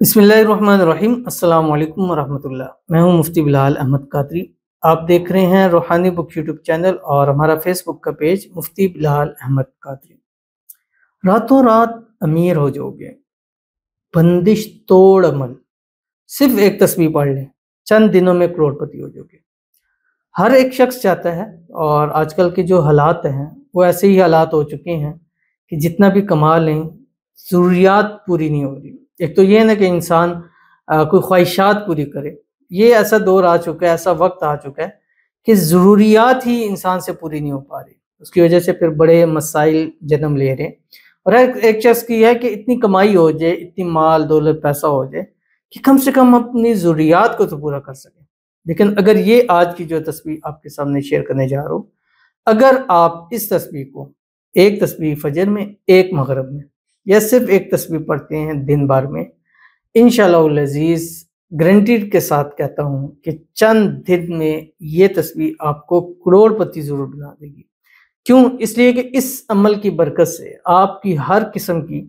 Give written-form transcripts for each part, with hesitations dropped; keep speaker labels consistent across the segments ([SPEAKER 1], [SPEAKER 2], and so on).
[SPEAKER 1] बिस्मिल्लाहिर्रहमानिर्रहीम। अस्सलाम वालेकुम वरहमतुल्लाह। मैं हूं मुफ्ती बिलाल अहमद कादरी। आप देख रहे हैं रूहानी बुक यूट्यूब चैनल और हमारा फेसबुक का पेज मुफ्ती बिलाल अहमद कादरी। रातों रात अमीर हो जाओगे, बंदिश तोड़ अमल, सिर्फ एक तस्बीह पढ़ लें, चंद दिनों में करोड़पति हो जाओगे। हर एक शख्स चाहता है, और आजकल के जो हालात हैं वो ऐसे ही हालात हो चुके हैं कि जितना भी कमा लें ज़रूरियात पूरी नहीं हो रही। एक तो ये है ना कि इंसान कोई ख्वाहिशात पूरी करे। ये ऐसा दौर आ चुका है, ऐसा वक्त आ चुका है कि ज़रूरियात ही इंसान से पूरी नहीं हो पा रही। उसकी वजह से फिर बड़े मसाइल जन्म ले रहे हैं। और एक शख्स की है कि इतनी कमाई हो जाए, इतनी माल दौलत पैसा हो जाए कि कम से कम अपनी ज़रूरियात को तो पूरा कर सके। लेकिन अगर ये आज की जो तस्वीर आपके सामने शेयर करने जा रहा हूँ, अगर आप इस तस्वीर को एक तस्वीर फजर में, एक मगरिब में, या सिर्फ एक तस्वीर पढ़ते हैं दिन भर में, इंशाअल्लाह अज़ीज़ गारंटीड के साथ कहता हूँ कि चंद दिन में ये तस्वीर आपको करोड़पति ज़रूर बना देगी। क्यों? इसलिए कि इस अमल की बरकत से आपकी हर किस्म की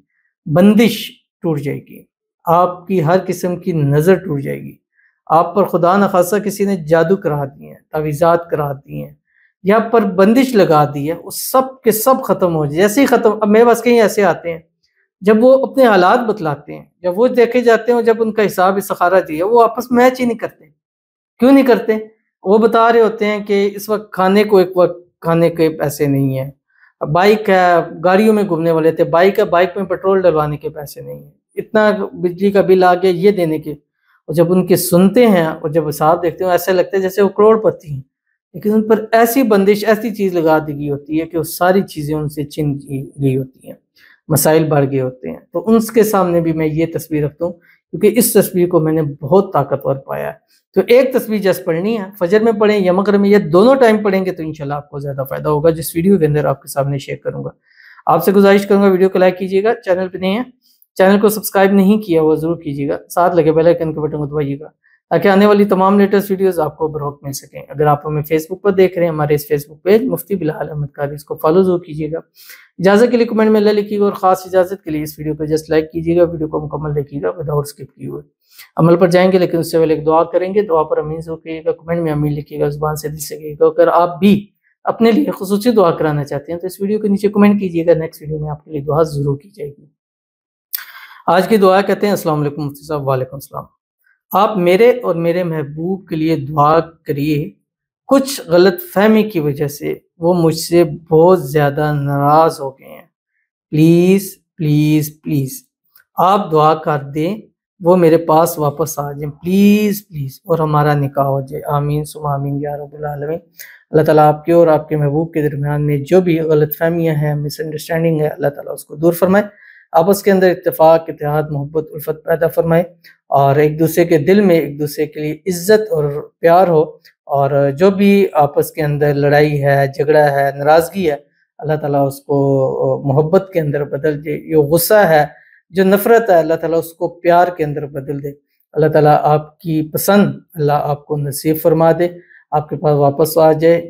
[SPEAKER 1] बंदिश टूट जाएगी, आपकी हर किस्म की नज़र टूट जाएगी। आप पर खुदा न खासा किसी ने जादू करा दिए हैं, तावीज़ात करा दिए हैं, या पर बंदिश लगा दी है, वो सब के सब खत्म हो जाए। जैसे ही खत्म, अब मेरे पास कहीं ऐसे आते हैं जब वो अपने हालात बतलाते हैं, जब वो देखे जाते हैं, जब उनका हिसाब इस्तिखारा दिया, वो आपस में मैच ही नहीं करते। क्यों नहीं करते? वो बता रहे होते हैं कि इस वक्त खाने को, एक वक्त खाने के पैसे नहीं है, बाइक है, गाड़ियों में घूमने वाले थे, बाइक है, बाइक में पेट्रोल डलवाने के पैसे नहीं है, इतना बिजली का बिल आ गया ये देने के। और जब उनके सुनते हैं और जब हिसाब देखते हैं, ऐसा लगता है जैसे वो करोड़पति हैं। लेकिन उन पर ऐसी बंदिश, ऐसी चीज़ लगा दी गई होती है कि वो सारी चीज़ें उनसे छीन गई होती हैं, मसाइल बढ़ गए होते हैं। तो उनके सामने भी मैं ये तस्वीर रखता हूँ, क्योंकि इस तस्वीर को मैंने बहुत ताकतवर पाया है। तो एक तस्वीर जस्ट पढ़नी है, फजर में पढ़ें या मगरिब में, या दोनों टाइम पढ़ेंगे तो इंशाल्लाह आपको ज़्यादा फ़ायदा होगा, जिस वीडियो के अंदर आपके सामने शेयर करूँगा। आपसे गुजारिश करूँगा, वीडियो को लाइक कीजिएगा, चैनल पे नए हैं, चैनल को सब्सक्राइब नहीं किया हुआ ज़रूर कीजिएगा, साथ लगे बेल आइकन के बटन को दबाइएगा, ताकि आने वाली तमाम लेटेस्ट वीडियोज़ आपको बरवक्त मिल सकें। अगर आप हमें फेसबुक पर देख रहे हैं, हमारे इस फेसबुक पेज मुफ्ती बिलाल अहमद कादरी, इसको फॉलो ज़रूर कीजिएगा। इजाज़त के लिए कमेंट में अल्लाह लिखिएगा, और ख़ास इजाज़त के लिए इस वीडियो को जस्ट लाइक कीजिएगा, वीडियो को मुकम्मल देखिएगा विदाउट स्किप किए हुए। अमल पर जाएंगे, लेकिन उससे पहले एक दुआ करेंगे। दुआ पर आमीन ज़रूर कहिएगा, कमेंट में आमीन लिखिएगा, ज़ुबान से दिल से कहिएगा। अगर आप भी अपने लिए खुसूसी दुआ कराना चाहते हैं तो इस वीडियो के नीचे कमेंट कीजिएगा, नेक्स्ट वीडियो में आपके लिए दुआ ज़रूर की जाएगी। आज की दुआ कहते हैं, अस्सलाम वालेकुम मुफ्ती साहब। वालेकुम सलाम। आप मेरे और मेरे महबूब के लिए दुआ करिए। कुछ गलत फहमी की वजह से वो मुझसे बहुत ज़्यादा नाराज़ हो गए हैं। प्लीज़ प्लीज़ प्लीज़ आप दुआ कर दें, वो मेरे पास वापस आ जाएं, प्लीज़ प्लीज़, और हमारा निकाह हो जाए। आमीन सुम्मा आमीन या रब्बुल आलमीन। अल्लाह ताला आपके और आपके महबूब के दरमियान में जो भी गलतफहमियाँ हैं, मिसअंडरस्टैंडिंग है, अल्लाह ताला उसको दूर फरमाए। आपस के अंदर इत्तेफाक, इत्तेहाद, मोहब्बत, उल्फत पैदा फरमाए, और एक दूसरे के दिल में एक दूसरे के लिए इज़्ज़त और प्यार हो। और जो भी आपस के अंदर लड़ाई है, झगड़ा है, नाराज़गी है, अल्लाह ताला उसको मोहब्बत के अंदर बदल दे। जो गुस्सा है, जो नफ़रत है, अल्लाह ताला उसको प्यार के अंदर बदल दे। अल्लाह ताला आपकी पसंद अल्लाह आपको नसीब फरमा दे, आपके पास वापस आ जाए,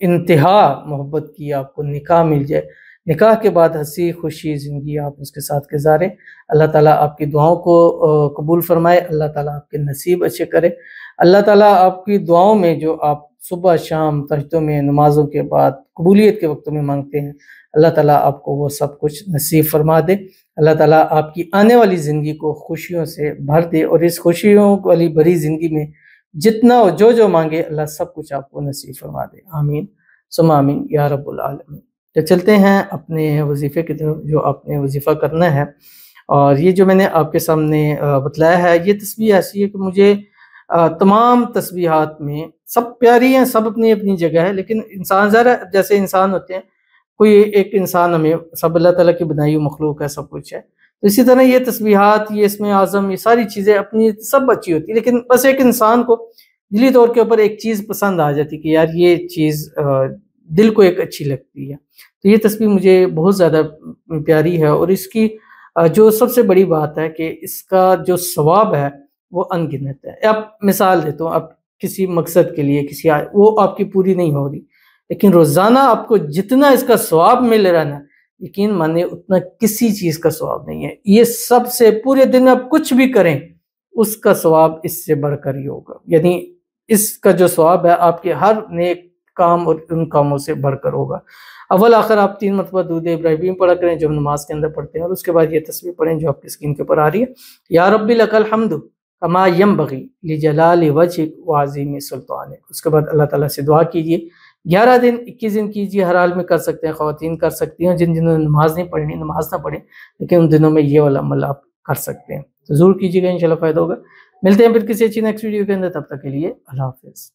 [SPEAKER 1] इंतहा मोहब्बत की आपको निकाह मिल जाए। निकाह के बाद हँसी खुशी ज़िंदगी आप उसके साथ गुजारें। अल्लाह ताला आपकी दुआओं को कबूल फरमाए, अल्लाह ताला आपके नसीब अच्छे करे। अल्लाह ताला आपकी दुआओं में जो आप सुबह शाम तहज्जुद में, नमाज़ों के बाद, कबूलियत के वक़्तों में मांगते हैं, अल्लाह ताला आपको वो सब कुछ नसीब फरमा दे। अल्लाह ताला आपकी आने वाली ज़िंदगी को खुशियों से भर दे, और इस खुशियों वाली भरी ज़िंदगी में जितना जो जो मांगे अल्लाह सब कुछ आपको नसीब फरमा दे। आमीन सुम्मा आमीन या रब्बुल आलमीन। तो चलते हैं अपने वजीफ़े की तरफ, जो आपने वजीफ़ा करना है। और ये जो मैंने आपके सामने बतलाया है, ये तस्बीह ऐसी है कि मुझे तमाम तस्बीहात में सब प्यारी हैं, सब अपनी अपनी जगह है। लेकिन इंसान ज़रा जैसे इंसान होते हैं, कोई एक इंसान हमें, सब अल्लाह ताला की बनाई हुई मखलूक है, सब कुछ है। तो इसी तरह ये तस्बीहात, ये इसमें आज़म, ये सारी चीज़ें अपनी सब अच्छी होती है, लेकिन बस एक इंसान को दिली तौर के ऊपर एक चीज़ पसंद आ जाती है कि यार ये चीज़ दिल को एक अच्छी लगती है। तो ये तस्बीह मुझे बहुत ज़्यादा प्यारी है, और इसकी जो सबसे बड़ी बात है कि इसका जो सवाब है वो अनगिनत है। अब मिसाल देता हूँ, आप किसी मकसद के लिए, वो आपकी पूरी नहीं हो रही, लेकिन रोज़ाना आपको जितना इसका सवाब मिल रहा है ना, یقین مانے اتنا کسی چیز کا ثواب نہیں ہے. یہ سب سے پورے دن میں آپ کچھ بھی کریں اس کا ثواب اس سے بڑھ کر ہی ہوگا. یعنی اس کا جو ثواب ہے آپ کے ہر نیک کام اور ان کاموں سے بڑھ کر ہوگا. اول آخر آپ 3 مرتبہ درود ابراہیم پڑھا کریں جو ہم نماز کے اندر پڑھتے ہیں، اور اس کے بعد یہ تسبیح پڑھیں جو آپ کی اسکرین کے اوپر آ رہی ہے. یا رب لک الحمد کما ینبغی لجلال وجهک وعظیم سلطانک. اس کے بعد اللہ تعالیٰ سے دعا کیجیے. 11 دن 21 دن کیجیے، ہر حال میں کر سکتے ہیں، خواتین کر سکتی ہیں. جن دنوں نے نماز نہیں پڑھنی نماز نہ پڑھیں، لیکن ان دنوں میں یہ والا عمل آپ کر سکتے ہیں. تو ضرور کیجیے گا، انشاءاللہ فائدہ ہوگا. ملتے ہیں پھر کسی اچھی نیکسٹ ویڈیو کے اندر، تب تک کے لیے اللہ حافظ.